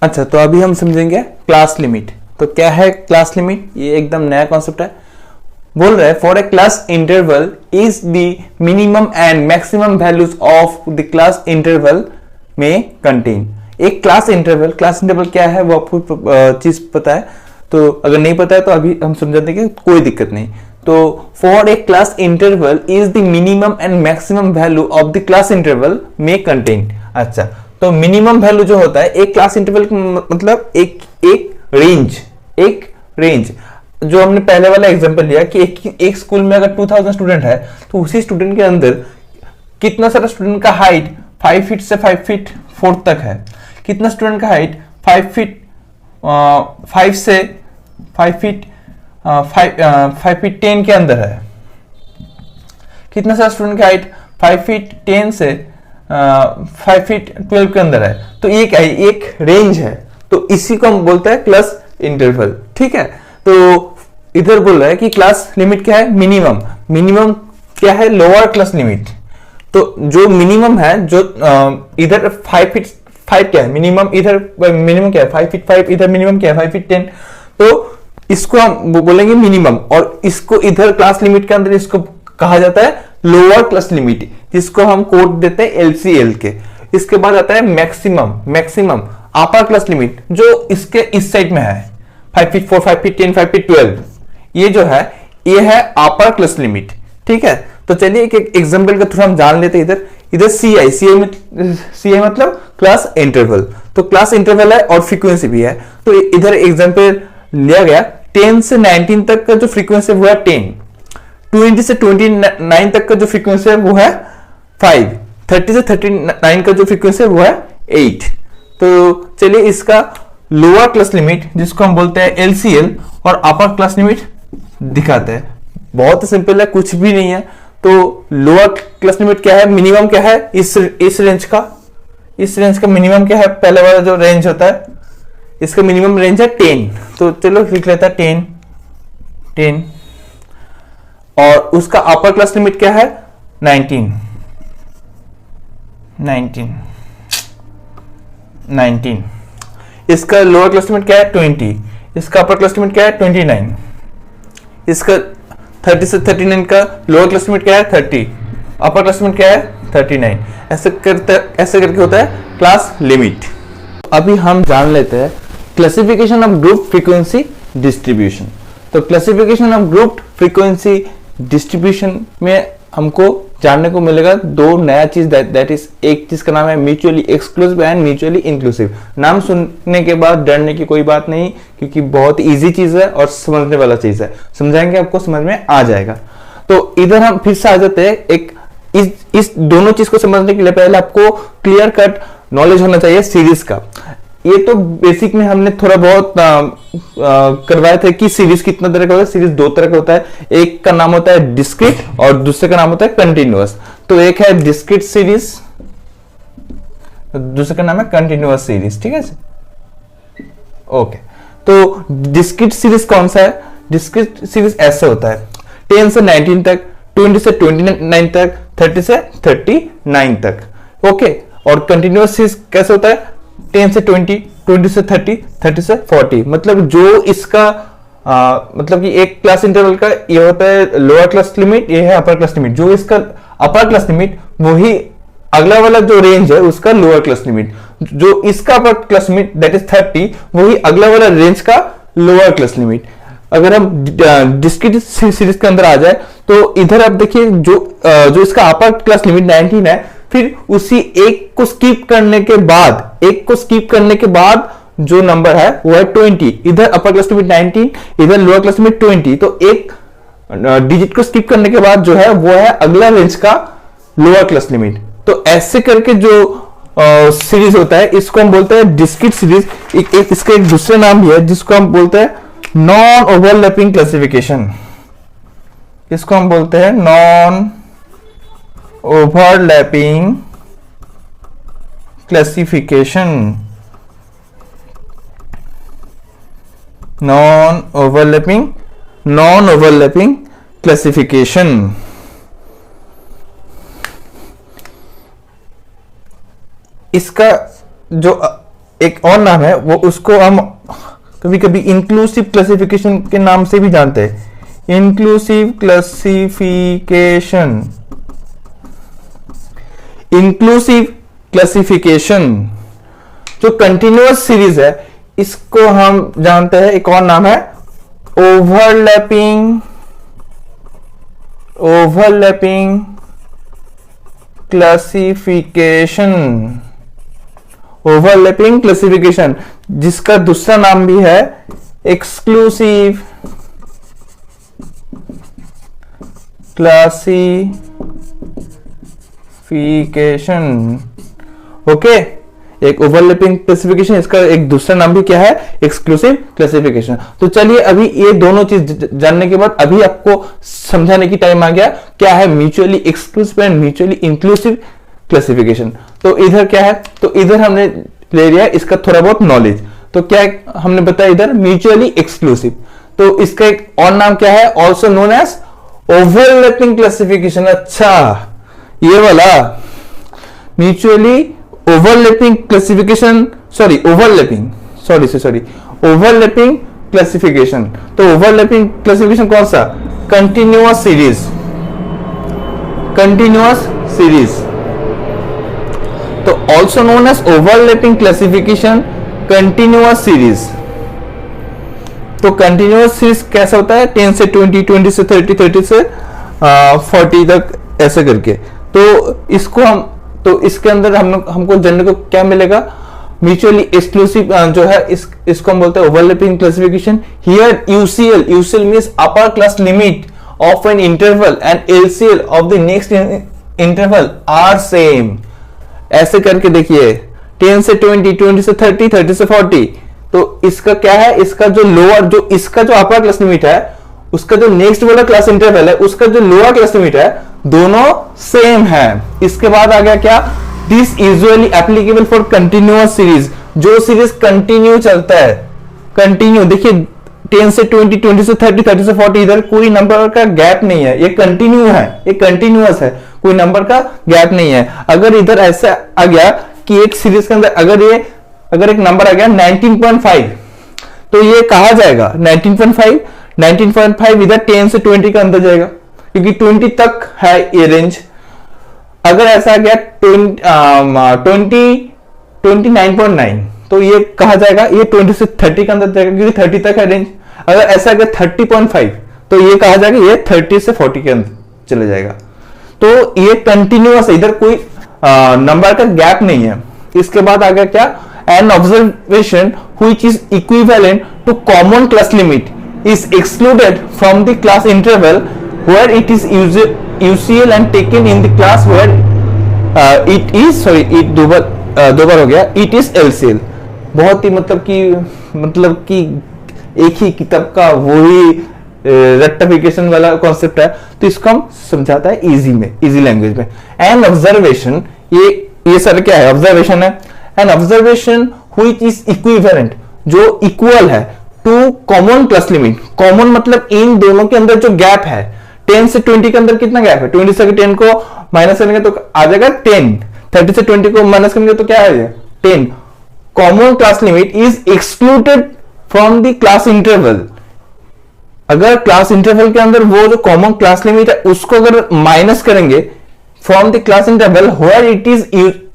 अच्छा, तो अभी हम समझेंगे क्लास लिमिट। तो क्या है क्लास लिमिट? ये एकदम नया कॉन्सेप्ट है। बोल रहा है for a class interval is the minimum and maximum values of the class interval में कंटेन। एक क्लास इंटरवल क्या है वो आपको चीज पता है? तो अगर नहीं पता है तो अभी हम समझा देंगे, कोई दिक्कत नहीं। तो for a class interval is the minimum and maximum value of the class interval में कंटेन। अच्छा, तो मिनिमम वैल्यू जो होता है एक क्लास इंटरवल मतलब एक रेंज जो हमने पहले वाला एग्जांपल लिया कि एक स्कूल में अगर 2000 स्टूडेंट है तो उसी स्टूडेंट के अंदर कितना सारा स्टूडेंट का हाइट 5 फीट से 5 फीट 4 तक है, कितना स्टूडेंट का हाइट 5 से 5 फीट 10 के अंदर है, कितना सारा स्टूडेंट का हाइट 5 फीट 10 से 5 फीट 12 के अंदर है। तो ये क्या है? एक रेंज है। तो इसी को हम बोलते हैं क्लास इंटरवल। ठीक है, तो इधर बोल रहा है कि क्लास लिमिट क्या है? मिनिमम क्या है? Lower class limit. तो जो मिनिमम है, जो इधर 5 फीट 5 क्या है मिनिमम, इधर मिनिमम क्या है 5 फीट 5, इधर मिनिमम क्या है 5 फीट 10। तो इसको हम बोलेंगे मिनिमम, और इसको इधर क्लास लिमिट के अंदर इसको कहा जाता है लोअर क्लास लिमिट, जिसको हम कोड देते हैं LCL के। इसके बाद आता है मैक्सिमम अपर क्लास लिमिट, जो इसके इस साइड में है 5 फीट 4, 5 फीट 10, 5 फीट 12। ये जो है ये है अपर क्लास लिमिट। ठीक है, तो चलिए एक एग्जांपल के थ्रू हम जान लेते हैं। इधर CI मतलब क्लास इंटरवल। तो क्लास इंटरवल है और फ्रीक्वेंसी भी है। तो इधर एग्जांपल लिया गया 10 से 19 तक का जो फ्रीक्वेंसी वो है 10, 20 से 29 तक का जो फ्रीक्वेंसी है वो है 5, 30 से 39 का जो फ्रीक्वेंसी है वो है 8। तो चलिए इसका लोअर क्लास लिमिट जिसको हम बोलते हैं LCL और अपर क्लास लिमिट दिखाते हैं। बहुत सिंपल है, कुछ भी नहीं है। तो लोअर क्लास लिमिट क्या है? मिनिमम क्या है इस रेंज का मिनिमम क्या है? पहले वाला जो रेंज होता है इसका मिनिमम रेंज है 10। तो चलो लिख लेता है 10। और उसका अपर क्लास लिमिट क्या है? 19। इसका लोअर क्लास लिमिट क्या है? 20। इसका अपर क्लास लिमिट क्या है? 29। इसका 30 से 39 का लोअर क्लास लिमिट क्या है? 30। अपर क्लास लिमिट क्या है? 39। ऐसे करके होता है क्लास लिमिट। अभी हम जान लेते हैं classification of group frequency distribution. तो classification of group frequency distribution में हमको जानने को मिलेगा दो नया चीज, दैट इज एक चीज का नाम है mutually exclusive and mutually inclusive. नाम सुनने के बाद डरने की कोई बात नहीं, क्योंकि बहुत इजी चीज है और समझने वाला चीज है। समझाएंगे आपको समझ में आ जाएगा। तो इधर हम फिर से आ जाते हैं। एक इस दोनों चीज को समझने के लिए पहले आपको क्लियर कट नॉलेज होना चाहिए सीरीज का। ये तो बेसिक में हमने थोड़ा बहुत करवाए थे कि सीरीज कितना तरह का होता है। सीरीज दो तरह का होता है, एक का नाम होता है डिस्क्रीट और दूसरे का नाम होता है कंटिन्यूअस। तो एक है डिस्क्रीट सीरीज, दूसरे का नाम है कंटिन्यूअस सीरीज। ठीक है, ओके। तो डिस्क्रीट सीरीज कौन सा है? डिस्क्रीट सीरीज ऐसे होता है 10 से 19 तक, 20 से 29 तक, 30 से 39 तक। ओके। और कंटिन्यूअस सीरीज कैसे होता है? 10 से 20, 20 से 30, 30 से 40। मतलब जो इसका मतलब कि एक क्लास इंटरवल का ये होता है लोअर क्लास लिमिट, ये है अपर क्लास लिमिट। जो इसका अपर क्लास लिमिट वही अगला वाला जो रेंज है उसका लोअर क्लास लिमिट। जो इसका अपर क्लास लिमिट दैट इज 30, वही अगला वाला रेंज का लोअर क्लास लिमिट। अगर हम डिस्क्रीट सीरीज के अंदर आ जाए तो इधर आप देखिए जो इसका अपर क्लास लिमिट 19 है, फिर उसी एक को स्किप करने के बाद जो नंबर है वो है 20। इधर अपर क्लास लिमिट 19, इधर लोअर क्लास लिमिट 20। तो एक डिजिट को स्किप करने के बाद जो है वो है अगला रेंज का लोअर क्लास लिमिट। तो ऐसे करके जो सीरीज होता है इसको हम बोलते हैं डिस्क्रीट सीरीज। इसका एक दूसरा नाम भी है जिसको हम बोलते हैं नॉन ओवरलैपिंग क्लासिफिकेशन। इसको हम बोलते हैं non overlapping classification. Non overlapping classification. इसका जो एक और नाम है, वो उसको हम कभी कभी इंक्लूसिव क्लासिफिकेशन के नाम से भी जानते हैं। इंक्लूसिव क्लासिफिकेशन, इंक्लूसिव क्लासिफिकेशन जो कंटिन्यूअस सीरीज है, इसको हम जानते हैं, एक और नाम है ओवरलैपिंग क्लासिफिकेशन। ओवरलैपिंग क्लासिफिकेशन, जिसका दूसरा नाम भी है एक्सक्लूसिव क्लासिफिकेशन। ओके, एक ओवरलैपिंग क्लासिफिकेशन, इसका एक दूसरा नाम भी क्या है, एक्सक्लूसिव क्लासिफिकेशन। तो चलिए अभी ये दोनों चीज जानने के बाद अभी आपको समझाने की टाइम आ गया क्या है mutually exclusive and mutually inclusive classification. तो इधर क्या है, तो इधर हमने ले लिया इसका थोड़ा बहुत नॉलेज। तो क्या हमने बताया इधर म्यूचुअली एक्सक्लूसिव, तो इसका एक और नाम क्या है, also known as overlapping classification. अच्छा, ये वाला mutually overlapping classification, overlapping classification. तो ओवरलैपिंग क्लासिफिकेशन कौन सा, कंटिन्यूअस सीरीज, तो also known as overlapping classification continuous series. तो कंटिन्यूअस सीरीज कैसा होता है, 10 से 20, 20 से 30, 30 से 40 तक ऐसे करके। तो इसको हम, तो इसके अंदर हमको जानने को क्या मिलेगा, म्यूचुअली एक्सक्लूसिव जो है इसको हम बोलते हैं overlapping classification. Here UCL means upper class limit of an interval and LCL of the next interval are same. ऐसे करके देखिए, 10 से 20, 20 से 30, 30 से 40। तो इसका क्या है, इसका जो लोअर, जो इसका जो अपर क्लास लिमिट है, उसका जो नेक्स्ट वाला क्लास इंटरवल है, उसका जो लोअर क्लास लिमिट है, दोनों सेम है। इसके बाद आ गया क्या, this usually applicable for continuous series, जो सीरीज कंटिन्यू चलता है, कंटिन्यू। देखिए 10 से 20, 20 से 30, 30 से 40, इधर कोई नंबर का गैप नहीं है, ये कंटिन्यू है, ये कंटिन्यूअस है, कोई नंबर का गैप नहीं है। अगर इधर ऐसा आ गया कि एक सीरीज के अंदर अगर एक नंबर आ गया 19.5, तो ये कहा जाएगा 19.5 इधर 10 से 20 के अंदर जाएगा, क्योंकि 20 तक है ये रेंज। अगर ऐसा आ गया 29.9, तो ये कहा जाएगा ये 20 से 30 के अंदर जाएगा, क्योंकि 30 तक है रेंज। अगर ऐसा आ गया 30.5, तो ये कहा जाएगा ये 30 से 40 के अंदर चले जाएगा। तो ये कंटिन्यूअस है, इधर कोई नंबर का गैप नहीं है। इसके बाद आ गया क्या, an observation which is equivalent to common class limit is excluded from the class interval where it is UCL and taken in the class where it is दो बार हो गया, it is LCL। बहुत ही मतलब कि एक ही किताब का वही रेक्टिफिकेशन वाला कॉन्सेप्ट है, तो इसको हम समझाता है इजी लैंग्वेज में। एन ऑब्जर्वेशन, ये सर क्या है, ऑब्जर्वेशन है। An observation which is equivalent, जो इक्वल है to common class limit. Common मतलब इन दोनों के अंदर जो गैप है, 10 से 20 के अंदर कितना गैप है, 20 से 10 को माइनस करेंगे तो आ जाएगा 10, 30 से 20 को माइनस करेंगे तो क्या आ जाएगा 10। Common class limit is excluded from the class interval. अगर क्लास इंटरवल के अंदर वो जो कॉमन क्लास लिमिट है उसको अगर माइनस करेंगे from the class interval where it is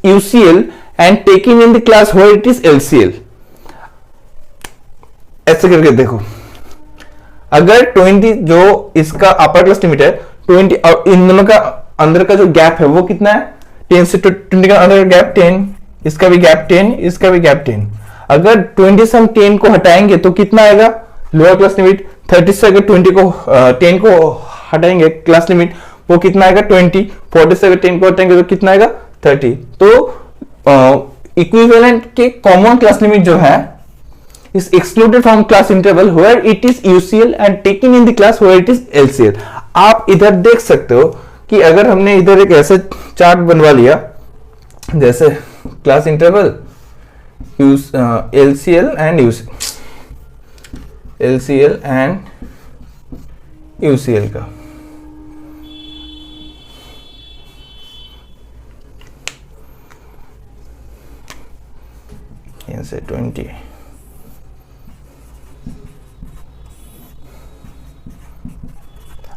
UCL and taking in the class where it is LCL. ऐसे करके देखो, अगर 20 जो इसका अपर क्लास लिमिट है 20, और इन दोनों का अंदर का जो गैप है वो कितना है, 10 से 20 का अंदर का गैप 10, इसका भी गैप 10, इसका भी गैप 10। अगर 20 से हम 10 को हटाएंगे तो कितना आएगा लोअर क्लास लिमिट। 30 से अगर 10 को हटाएंगे क्लास लिमिट, वो कितना आएगा 20। 40 से अगर 10 को हटाएंगे तो कितना आएगा 30। तो इक्विवेलेंट के कॉमन क्लास लिमिट जो है is excluded from class interval where it is UCL and taken in the class where it is LCL। आप इधर देख सकते हो कि अगर हमने इधर एक ऐसा चार्ट बनवा लिया, जैसे class interval LCL and UCL का, से 20,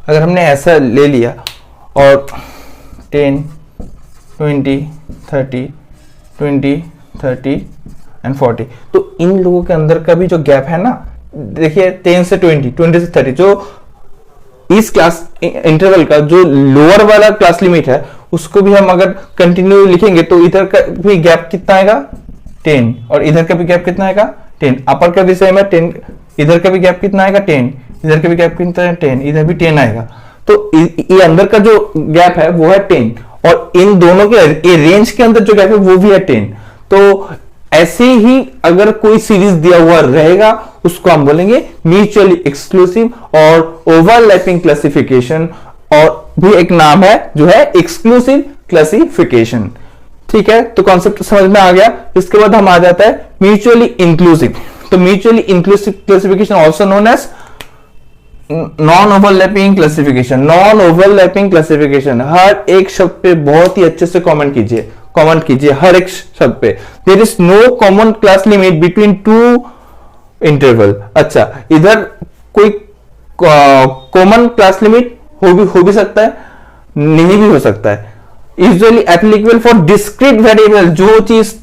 अगर हमने ऐसा ले लिया और 10, 20, 30, 20, 30 एंड 40, तो इन लोगों के अंदर का भी जो गैप है ना, देखिए 10 से 20, 20 से 30, जो इस क्लास इंटरवल का जो लोअर वाला क्लास लिमिट है उसको भी हम अगर कंटिन्यू लिखेंगे तो इधर का भी गैप कितना आएगा 10, और इधर का भी गैप कितना आएगा 10, अपर का भी सेम है 10, इधर का भी गैप कितना आएगा 10, इधर का भी गैप कितना है 10, इधर भी 10 आएगा। तो ये अंदर का जो गैप है वो है 10, और इन दोनों के ये रेंज के अंदर जो गैप है वो भी है 10। तो ऐसे ही अगर कोई सीरीज दिया हुआ रहेगा उसको हम बोलेंगे म्यूचुअली एक्सक्लूसिव और ओवरलैपिंग क्लासिफिकेशन, और भी एक नाम है जो है एक्सक्लूसिव क्लासिफिकेशन। ठीक है, तो कॉन्सेप्ट समझ में आ गया। इसके बाद हम आ जाता है म्यूचुअली इंक्लूसिव। तो mutually inclusive classification also known as non overlapping classification. Non overlapping classification, हर एक शब्द पे बहुत ही अच्छे से कमेंट कीजिए हर एक शब्द पे। There is no common class limit between two interval. अच्छा, इधर कोई कॉमन क्लास लिमिट हो भी सकता है, नहीं भी हो सकता है। Usually applicable for discrete variable, जो चीज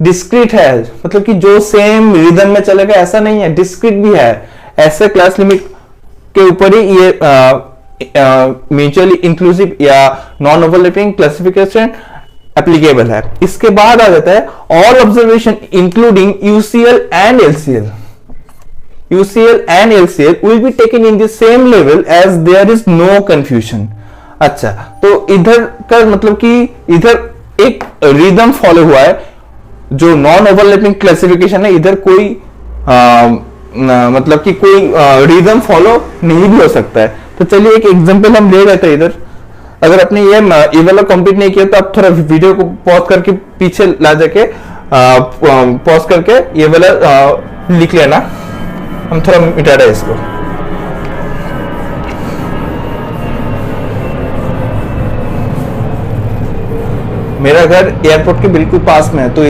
डिस्क्रीट है मतलब कि जो सेम रिदम में चलेगा ऐसा नहीं है, डिस्क्रीट भी है, ऐसे क्लास लिमिट के ऊपर ही ये म्यूचुअली इंक्लूसिव या नॉन ओवरलैपिंग क्लासिफिकेशन एप्लीकेबल है। इसके बाद आ जाता है all observation including UCL and LCL. UCL and LCL will be taken in the same level as there is no confusion। अच्छा, तो इधर का मतलब कि इधर एक रिदम फॉलो हुआ है, जो नॉन ओवरलैपिंग क्लासिफिकेशन है, इधर कोई मतलब कि कोई रिदम फॉलो नहीं भी हो सकता है। तो चलिए एक एग्जांपल हम ले लेते हैं इधर। अगर आपने ये वाला कंप्लीट नहीं किया तो आप थोड़ा वीडियो को पॉज करके पीछे ला जाके पॉज करके ये वाला लिख लेना, हम थोड़ा मिटा रहे इसको। मेरा घर एयरपोर्ट के बिल्कुल पास में है, तो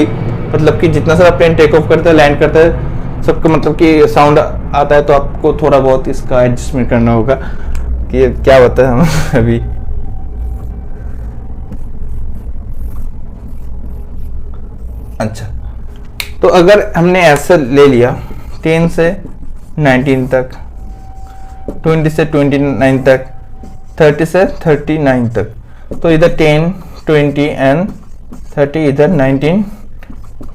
मतलब कि जितना सारा प्लेन टेक ऑफ करता है, लैंड करता है, सबका मतलब कि साउंड आता है, तो आपको थोड़ा बहुत इसका एडजस्टमेंट करना होगा कि क्या होता है हम अभी। अच्छा, तो अगर हमने ऐसा ले लिया 10 से 19 तक, 20 से 29 तक, 30 से 39 तक, तो इधर 10, 20 एंड 30, इधर 19,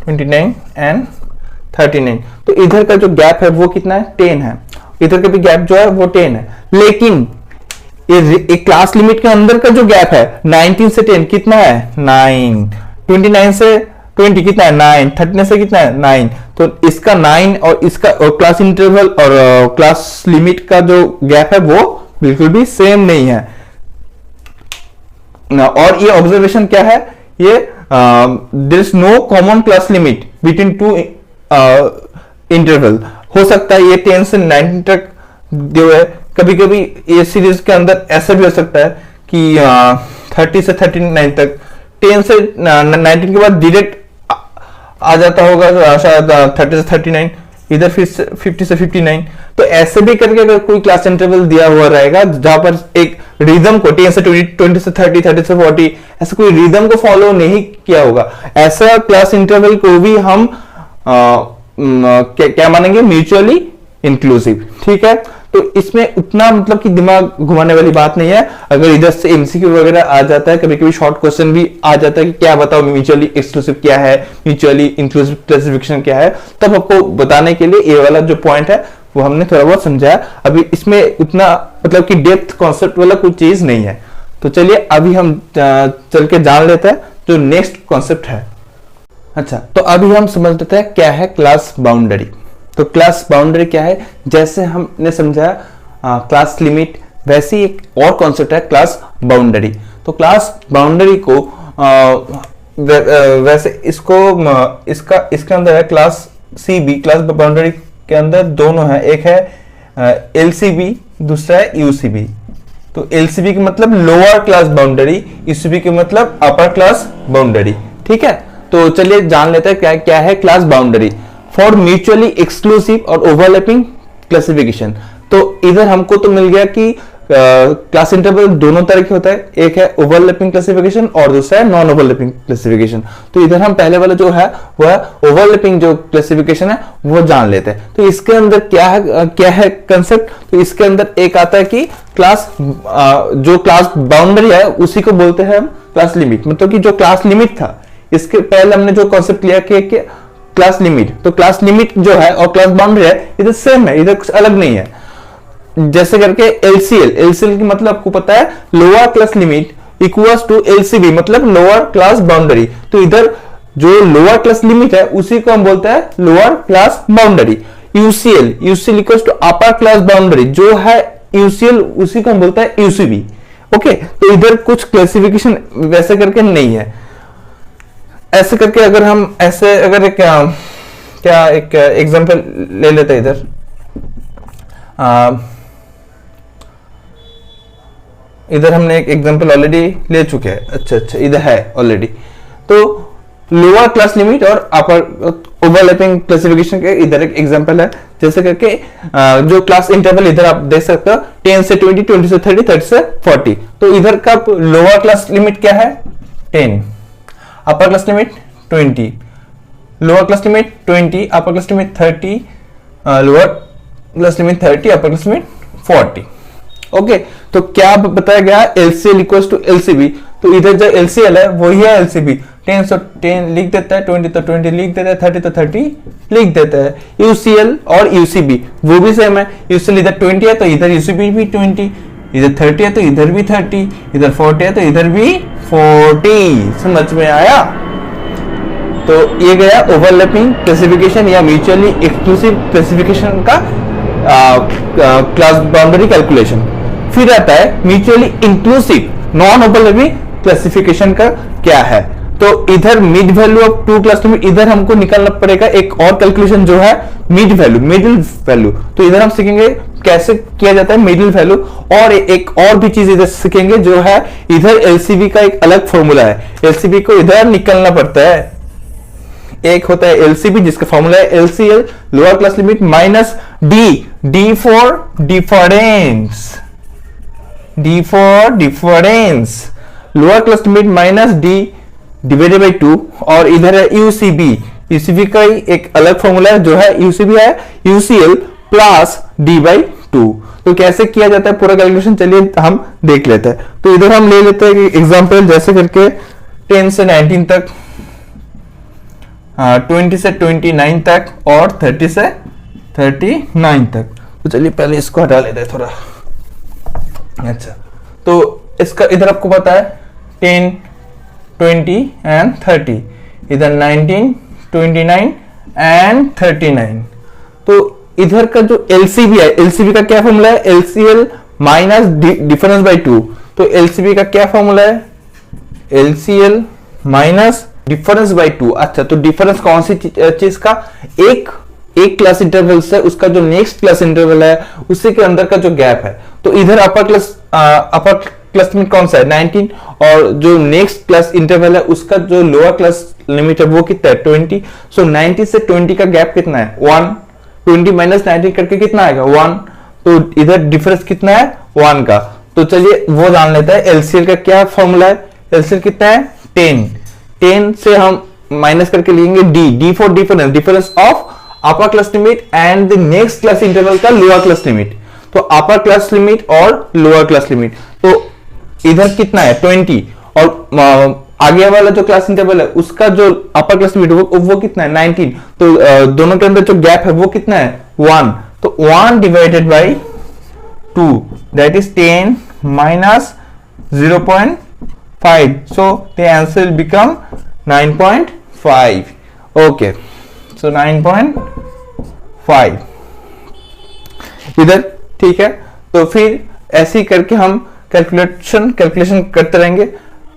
29 एंड 39। तो इधर का जो गैप है वो कितना है 10 है, इधर का भी गैप जो है वो 10 है। लेकिन एक क्लास लिमिट के अंदर का जो गैप है 19 से 10 कितना है 9, 29 से 20 कितना है 9, 30 से कितना है 9। तो इसका 9 और इसका क्लास इंटरवल और क्लास लिमिट का जो गैप है वो बिल्कुल भी सेम नहीं है। और ये ऑब्जर्वेशन क्या है, ये there is no common class limit between two interval. हो सकता है ये 10 से 19 तक जो है, कभी कभी ये सीरीज के अंदर ऐसा भी हो सकता है कि 30 से 39 तक, 10 से 19 के बाद डायरेक्ट आ जाता होगा शायद 30 से 39, इधर फिर 50 से 59। तो ऐसे भी करके अगर कोई क्लास इंटरवल दिया हुआ रहेगा जहां पर एक रिदम को 10 से 20, 20 से 30, 30 से 40, ऐसे कोई रिदम को फॉलो नहीं किया होगा, ऐसा क्लास इंटरवल को भी हम क्या मानेंगे म्यूचुअली इंक्लूसिव। ठीक है, तो इसमें उतना मतलब कि दिमाग घुमाने वाली बात नहीं है। अगर इधर से एमसीक्यू वगैरह आ जाता है, कभी कभी शॉर्ट क्वेश्चन भी आ जाता है कि क्या बताओ म्यूचुअली एक्सक्लूसिव क्या है, म्यूचुअली इंक्लूसिव क्लासिफिकेशन क्या है, तब आपको बताने के लिए ये वाला जो पॉइंट है वो हमने थोड़ा बहुत समझाया। अभी इसमें उतना मतलब कि डेप्थ कॉन्सेप्ट वाला कोई चीज नहीं है। तो चलिए अभी हम चल के जान लेते हैं जो नेक्स्ट कॉन्सेप्ट है। अच्छा, तो अभी हम समझ लेते हैं क्या है क्लास बाउंड्री। तो क्लास बाउंड्री क्या है, जैसे हमने समझा क्लास लिमिट, वैसे एक और कॉन्सेप्ट है क्लास बाउंड्री। तो क्लास बाउंड्री को वैसे इसको इसके अंदर है क्लास सीबी। क्लास बाउंड्री के अंदर दोनों है, एक है एलसीबी, दूसरा है यूसीबी। तो एलसीबी का मतलब लोअर क्लास बाउंड्री, यूसीबी का मतलब अपर क्लास बाउंड्री। ठीक है, तो चलिए जान लेते हैं क्या क्या है class boundary for mutually exclusive और ओवरलैपिंग क्लासिफिकेशन। तो इधर हमको तो मिल गया कि क्लास इंटरवल दोनों तरह के होता है, एक है ओवरलैपिंग क्लासिफिकेशन और दूसरा है नॉन ओवरलैपिंग क्लासिफिकेशन। तो इधर हम पहले वाला जो है वह ओवरलैपिंग जो क्लासिफिकेशन है वो जान लेते हैं। तो इसके अंदर क्या है कंसेप्ट, तो इसके अंदर एक आता है कि क्लास जो क्लास बाउंड्री है उसी को बोलते हैं हम क्लास लिमिट। मतलब कि जो क्लास लिमिट था, इसके पहले हमने जो कॉन्सेप्ट लिया कि क्लास लिमिट, तो क्लास लिमिट जो है और क्लास बाउंड्री है इधर सेम है, इधर कुछ अलग नहीं है। जैसे करके एलसीएल की मतलब आपको पता है lower class limit equals to LCB, मतलब लोअर क्लास बाउंड्री। तो इधर जो लोअर क्लास लिमिट है उसी को हम बोलते हैं lower class boundary. UCL equals to upper class boundary, जो है यूसीएल उसी को हम बोलते हैं यूसीबी। ओके, तो इधर कुछ क्लासिफिकेशन वैसे करके नहीं है। ऐसे करके अगर हम ऐसे अगर एक एग्जांपल ले लेते हैं इधर हमने एक एग्जांपल ऑलरेडी ले चुके हैं। अच्छा इधर है ऑलरेडी। तो लोअर क्लास लिमिट और अपर ओवरलैपिंग क्लासिफिकेशन के इधर एक एग्जांपल है। जैसे करके जो क्लास इंटरवल इधर आप देख सकते हो 10 से 20, 20 से 30, 30 से 40। तो इधर का लोअर क्लास लिमिट क्या है 10, अपर class limit 20, lower class limit 20, अपर class limit 30, lower class limit 30, अपर क्लास लिमिट 40। ओके, तो क्या बताया गया एलसीएल इक्वल्स टू एलसीबी। तो इधर जो एलसीएल है वही है एलसीबी। 10 तो 10 लिख देता है, 20 तो 20 लिख देता है, 30 तो 30 लिख देता है। यूसीएल और यूसीबी वो भी सेम है। यूसीएल इधर 20 है तो इधर यूसीबी भी 20, इधर 30 है तो इधर भी 30, इधर 40 है तो इधर भी 40। समझ में आया? तो ये गया ओवरलैपिंग क्लासिफिकेशन या म्यूचुअली एक्सक्लूसिव क्लासिफिकेशन का क्लास बाउंड्री कैलकुलेशन। फिर आता है mutually inclusive non overlapping classification का क्या है। तो इधर mid value of two class limit, इधर हमको निकालना पड़ेगा एक और कैलकुलेशन जो है मिडिल वैल्यू। तो इधर हम सीखेंगे कैसे किया जाता है मिडिल वैल्यू। और एक और भी चीज इधर सीखेंगे जो है इधर एलसीबी का एक अलग फॉर्मूला है। एलसीबी को इधर निकालना पड़ता है। एक होता है एलसीबी जिसका फॉर्मूला है LCL lower class limit minus D for difference, lower class limit minus D divided by 2। और इधर है यूसीबी का ही एक अलग फॉर्मूला है जो है यूसीबी है यूसीएल प्लस डी बाई 2। तो कैसे किया जाता है पूरा कैलकुलेशन चलिए हम देख लेते हैं। तो इधर हम ले लेते हैं एग्जांपल जैसे करके 10 से 19 तक, 20 से 29 तक और 30 से 39 तक। तो चलिए पहले इसको हटा लेते हैं थोड़ा। अच्छा, तो इसका इधर आपको पता है 10, 20 एंड 30, इधर 19, 29 एंड 39। तो इधर का जो एलसीबी है, एलसीबी का क्या फॉर्मूला है एलसीएल माइनस डिफरेंस बाई 2। तो एलसीबी का क्या फॉर्मूला है एलसीएल माइनस डिफरेंस बाई 2। अच्छा, तो डिफरेंस कौन सी चीज का, एक क्लास इंटरवल से उसका जो नेक्स्ट क्लास इंटरवल है उसी के अंदर का जो गैप है। तो इधर अपर क्लास लिमिट कौन सा है 19, और जो नेक्स्ट क्लास इंटरवल है उसका जो लोअर क्लास लिमिट है वो कितना है 20। सो 90 से 20 का गैप कितना है 1, 20 माइनस 19 करके कितना आएगा 1। तो इधर डिफरेंस कितना है 1 का। तो चलिए वो जान लेते हैं एलसीएल का क्या फॉर्मूला है। एलसीएल कितना है 10 से हम माइनस करके लेंगे D for difference of upper class limit and the next class interval का लोअर क्लास लिमिट। तो अपर क्लास लिमिट और लोअर क्लास लिमिट, तो इधर कितना है 20 और आगे वाला जो क्लास इंटरवल है उसका जो अपर क्लास लिमिट वो कितना है 19। तो दोनों के अंदर जो गैप है वो कितना है 1। तो 1 divided by 2 that is 10 minus 0.5। so the answer will become 9.5. okay, so 9.5 इधर ठीक है। तो फिर ऐसे ही करके हम कैलकुलेशन करते रहेंगे।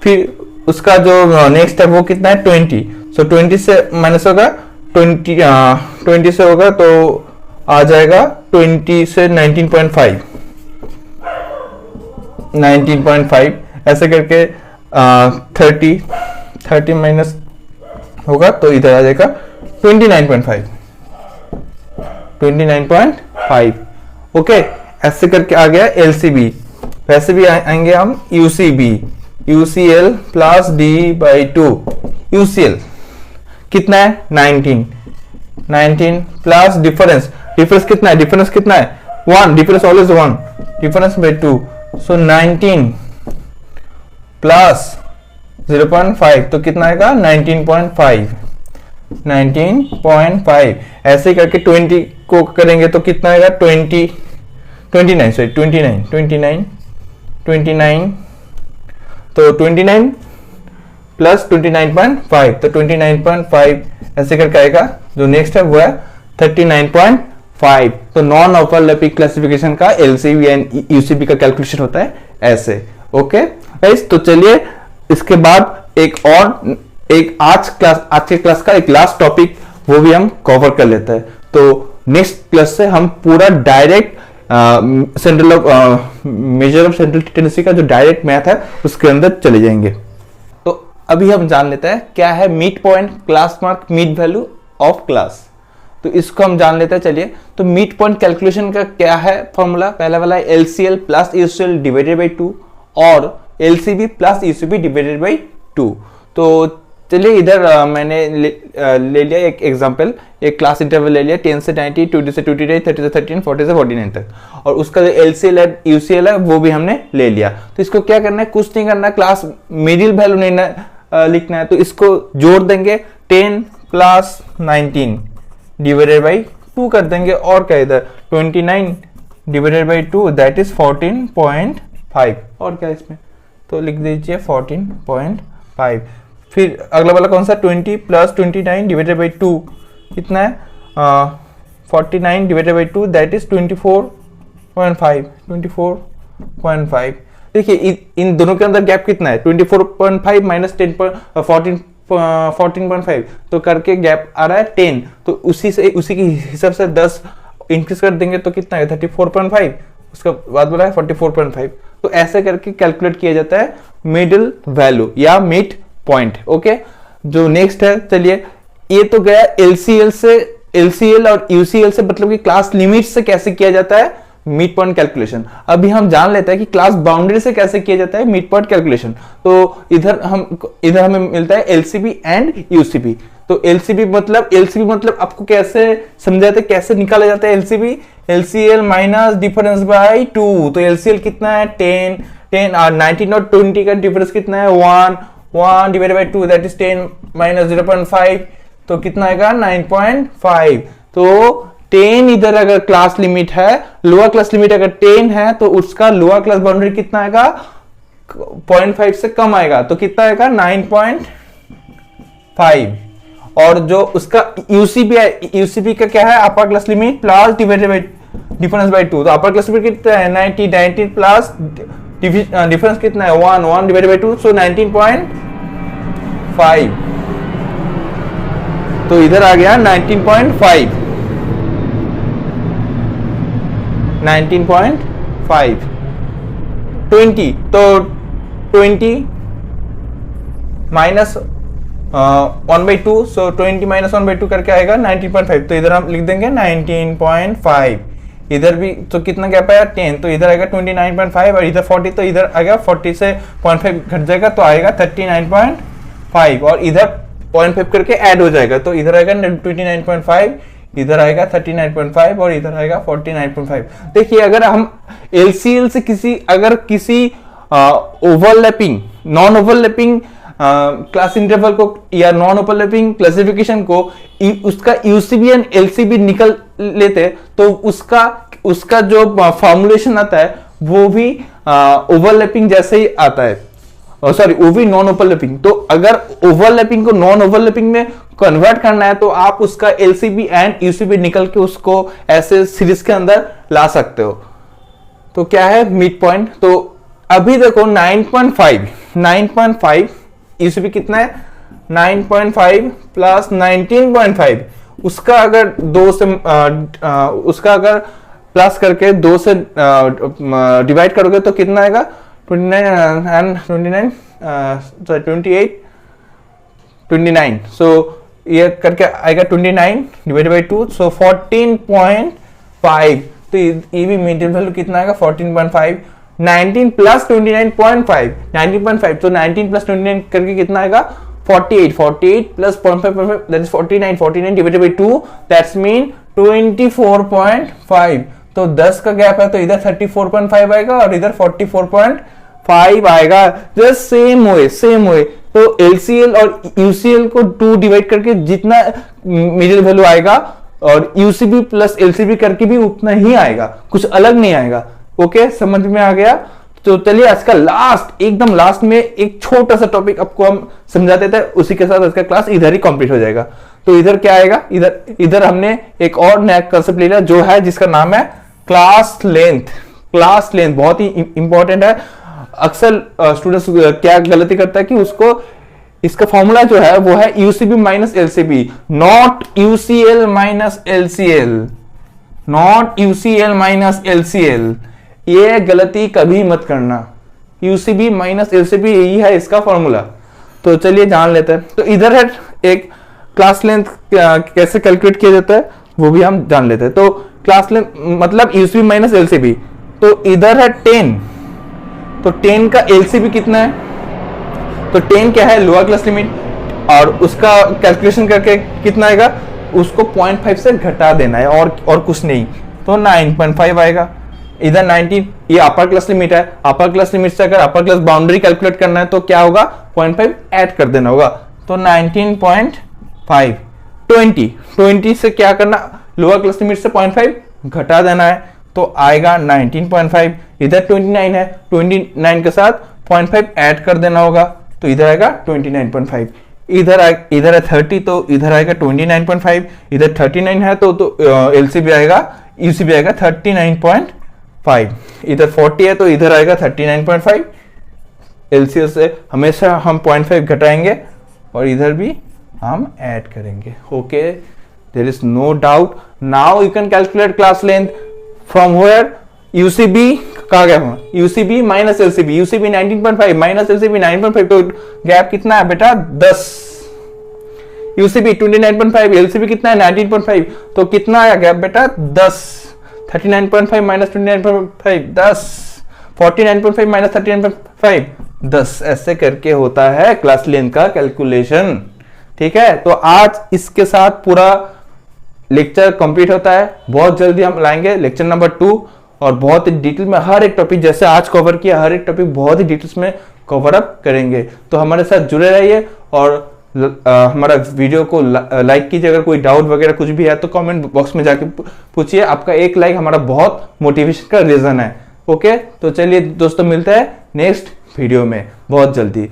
फिर उसका जो नेक्स्ट है वो कितना है 20। सो 20 से माइनस होगा 20 से होगा तो आ जाएगा 20 से 19.5 ऐसे करके 30 माइनस होगा तो इधर आ जाएगा 29.5, 29.5। ओके, ऐसे करके आ गया LCB। वैसे भी आएंगे हम UCB, UCL plus D/2। UCL कितना है 19, 19 प्लस डिफरेंस, डिफरेंस कितना है, डिफरेंस कितना है 1, डिफरेंस ऑलवेज 1, डिफरेंस बाय 2, सो 19 प्लस 0.5 तो कितना आएगा 19.5, 19.5। ऐसे करके 20 को करेंगे तो कितना आएगा 29 तो 29 प्लस 29.5 तो 29.5 ऐसे करके आएगा। जो नेक्स्ट है वो है 39.5। तो नॉन ओवरलैपिंग क्लासिफिकेशन का LCB एंड UCB का कैलकुलेशन होता है ऐसे। ओके गाइस, तो चलिए इसके बाद एक आज के क्लास का एक लास्ट टॉपिक वो भी हम कवर कर लेते हैं। तो नेक्स्ट क्लास से हम पूरा direct central of measure of central tendency का जो डायरेक्ट मैथ है उसके अंदर चले जाएंगे। तो अभी हम जान लेते हैं क्या है mid point, class mark, mid value of class. तो इसको हम जान लेते हैं। चलिए, तो मिड पॉइंट कैलकुलेशन का क्या है फॉर्मूला? पहला वाला है LCL plus UCL divided by 2 और LCB plus UCB divided by 2। तो चलिए इधर मैंने ले लिया एक एग्जांपल, एक क्लास इंटरवल ले लिया 10 से 90, 20 से 29, 30 से 13, 40 से 49 तक, और उसका जो LCL है UCL है वो भी हमने ले लिया। तो इसको क्या करना है, कुछ नहीं करना, क्लास मिडिल वैल्यू नहीं लिखना है, तो इसको जोड़ देंगे 10 प्लस 19 डिवाइडेड बाई 2 कर देंगे, और क्या इधर 29 डिवाइडेड बाई 2 दैट इज 14.5, और क्या इसमें तो लिख दीजिए 14.5। फिर अगला वाला कौन सा 20 प्लस 29 डिवाइडेड बाई 2 कितना है 49 डिवाइडेड बाई 2 दैट इज 24.5, 24.5। देखिए इन दोनों के अंदर गैप कितना है 24.5 माइनस 14.5 तो करके गैप आ रहा है 10। तो उसी के हिसाब से 10 इंक्रीज कर देंगे तो कितना है 34.5, उसका बाद बोला है 44.5। तो ऐसे करके कैलकुलेट किया जाता है मिडिल वैल्यू या मिड पॉइंट। ओके, जो नेक्स्ट है, चलिए ये तो गया LCL और UCL से, मतलब कि क्लास लिमिट से कैसे किया जाता है मिड पॉइंट कैलकुलेशन। अभी हम जान लेते हैं कि क्लास बाउंड्री से कैसे किया जाता है मिड पॉइंट कैलकुलेशन। तो इधर हमें मिलता है LCB एंड UCB। तो LCB मतलब आपको कैसे समझाते, कैसे निकाला जाता है LCB, LCL minus difference bye 2। तो LCL कितना है 10 और 19 और 20 का डिफरेंस कितना है 1 divided by 2 that is 10 minus 0.5 तो कितना आएगा 9.5। तो 10 इधर अगर क्लास लिमिट है, लोअर क्लास लिमिट अगर 10 है तो उसका लोअर क्लास बाउंड्री कितना आएगा 0.5 से कम आएगा, तो कितना आएगा 9.5। और जो उसका UCB है, UCB का क्या है अपर class limit plus divided by difference bye 2। तो अपर क्लास लिमिट कितना है 19 प्लस डिफरेंस कितना है 1 डिवाइडेड बाय 2 सो 19.5। तो इधर आ गया 19.5 20। तो 20 माइनस 1/2 सो 20 माइनस 1/2 करके आएगा 19.5। तो इधर हम लिख देंगे 19.5। इधर भी तो कितना गैप आया 10, तो इधर आएगा 29.5 और इधर 40, तो इधर आ गया 40 से 0.5 घट जाएगा तो आएगा 39.5 और इधर 0.5 करके ऐड हो जाएगा तो इधर आएगा 29.5, इधर आएगा 39.5 और इधर आएगा 49.5। देखिए अगर हम LCL से किसी overlapping non overlapping class interval को या नॉन ओवरलैपिंग क्लासिफिकेशन को उसका UCB एंड LCB निकल लेते तो उसका जो फॉर्मुलेशन आता है वो भी ओवरलैपिंग जैसे ही आता है, सॉरी वो भी नॉन ओवरलैपिंग। तो अगर ओवरलैपिंग को नॉन ओवरलैपिंग में कन्वर्ट करना है तो आप उसका LCB एंड UCB निकल के उसको ऐसे सीरीज के अंदर ला सकते हो। तो क्या है मिड पॉइंट, तो अभी देखो 9.5 UCB कितना है 9.5 प्लस 19.5 उसका अगर 2 से उसका अगर प्लस करके 2 से डिवाइड करोगे तो कितना आएगा 29 सो ये करके आएगा 29 डिवाइडेड बाई 2, सो 14.5। तो ये भी मीडियन वैल्यू कितना आएगा 14.5। 19 प्लस 29.5, 19.5, तो 19 प्लस 29 करके कितना आएगा 48, 48 plus 0.5 that is 49, 49 divided by 2 that's mean 24.5। तो 10 का गैप है तो इधर 34.5 आएगा और इधर 44.5 आएगा। जस्ट सेम वे तो LCL और UCL को 2 डिवाइड करके जितना मिडिल वैल्यू आएगा और UCB प्लस LCB करके भी उतना ही आएगा, कुछ अलग नहीं आएगा। ओके, समझ में आ गया? तो चलिए आज का लास्ट, एकदम लास्ट में एक छोटा सा टॉपिक आपको हम समझा देते हैं, उसी के साथ आज का क्लास इधर ही कंप्लीट हो जाएगा। तो इधर क्या आएगा, इधर हमने एक और नया कंसेप्ट ले लिया जो है जिसका नाम है क्लास लेंथ। क्लास लेंथ बहुत ही इंपॉर्टेंट है। अक्सर स्टूडेंट्स क्या गलती करता है कि उसको इसका फॉर्मूला जो है वो है UCB minus LCB, not UCL minus LCL, not UCL minus LCL। ये गलती कभी मत करना, UCB माइनस LCB यही है इसका फॉर्मूला। तो चलिए जान लेते हैं। तो इधर है एक क्लास लेंथ कैसे कैलकुलेट किया जाता है वो भी हम जान लेते हैं। तो क्लास लेंथ मतलब UCB माइनस LCB, तो इधर है 10, तो 10 का LCB कितना है, तो 10 क्या है लोअर क्लास लिमिट, और उसका कैलकुलेशन करके कितना आएगा, उसको 0.5 से घटा देना है और कुछ नहीं, तो 9.5 आएगा। इधर 19 ये अपर क्लास लिमिट है, अपर क्लास लिमिट से अगर अपर क्लास बाउंड्री कैलकुलेट करना है तो क्या होगा 0.5 ऐड कर देना होगा, तो 19.5। 20 से क्या करना, लोअर क्लास लिमिट से 0.5 घटा देना है तो आएगा 19.5। इधर 29 है, 29 के साथ 0.5 ऐड कर देना होगा तो इधर आएगा 29.5। इधर है 30 तो इधर आएगा 29.5। इधर 39 है तो LCB आएगा, UCB आएगा 39.5। इधर 40 है तो इधर आएगा 39.5। LCL से हमेशा हम 0.5 घटाएंगे और इधर भी हम ऐड करेंगे। Okay, there is no doubt. Now you can calculate class length from where, UCB कहा गया, UCB minus LCB, UCB 19.5 minus LCB 9.5, तो गैप कितना है बेटा 10। UCB 29.5, LCB कितना है 19.5, तो कितना आया गैप बेटा 10। 39.5 माइनस 29.5 10, 49.5 माइनस 39.5 10, ऐसे करके होता है क्लास लेंथ का कैलकुलेशन। ठीक है, तो आज इसके साथ पूरा लेक्चर कंप्लीट होता है। बहुत जल्दी हम लाएंगे लेक्चर नंबर 2 और बहुत ही डिटेल में हर एक टॉपिक जैसे आज कवर किया, हर एक टॉपिक बहुत ही डिटेल्स में कवर अप करेंगे। तो हमारे साथ जुड़े रहिए और हमारा वीडियो को लाइक कीजिए। अगर कोई डाउट वगैरह कुछ भी है तो कमेंट बॉक्स में जाके पूछिए। आपका एक लाइक हमारा बहुत मोटिवेशन का रीजन है। ओके, तो चलिए दोस्तों मिलते हैं नेक्स्ट वीडियो में बहुत जल्दी।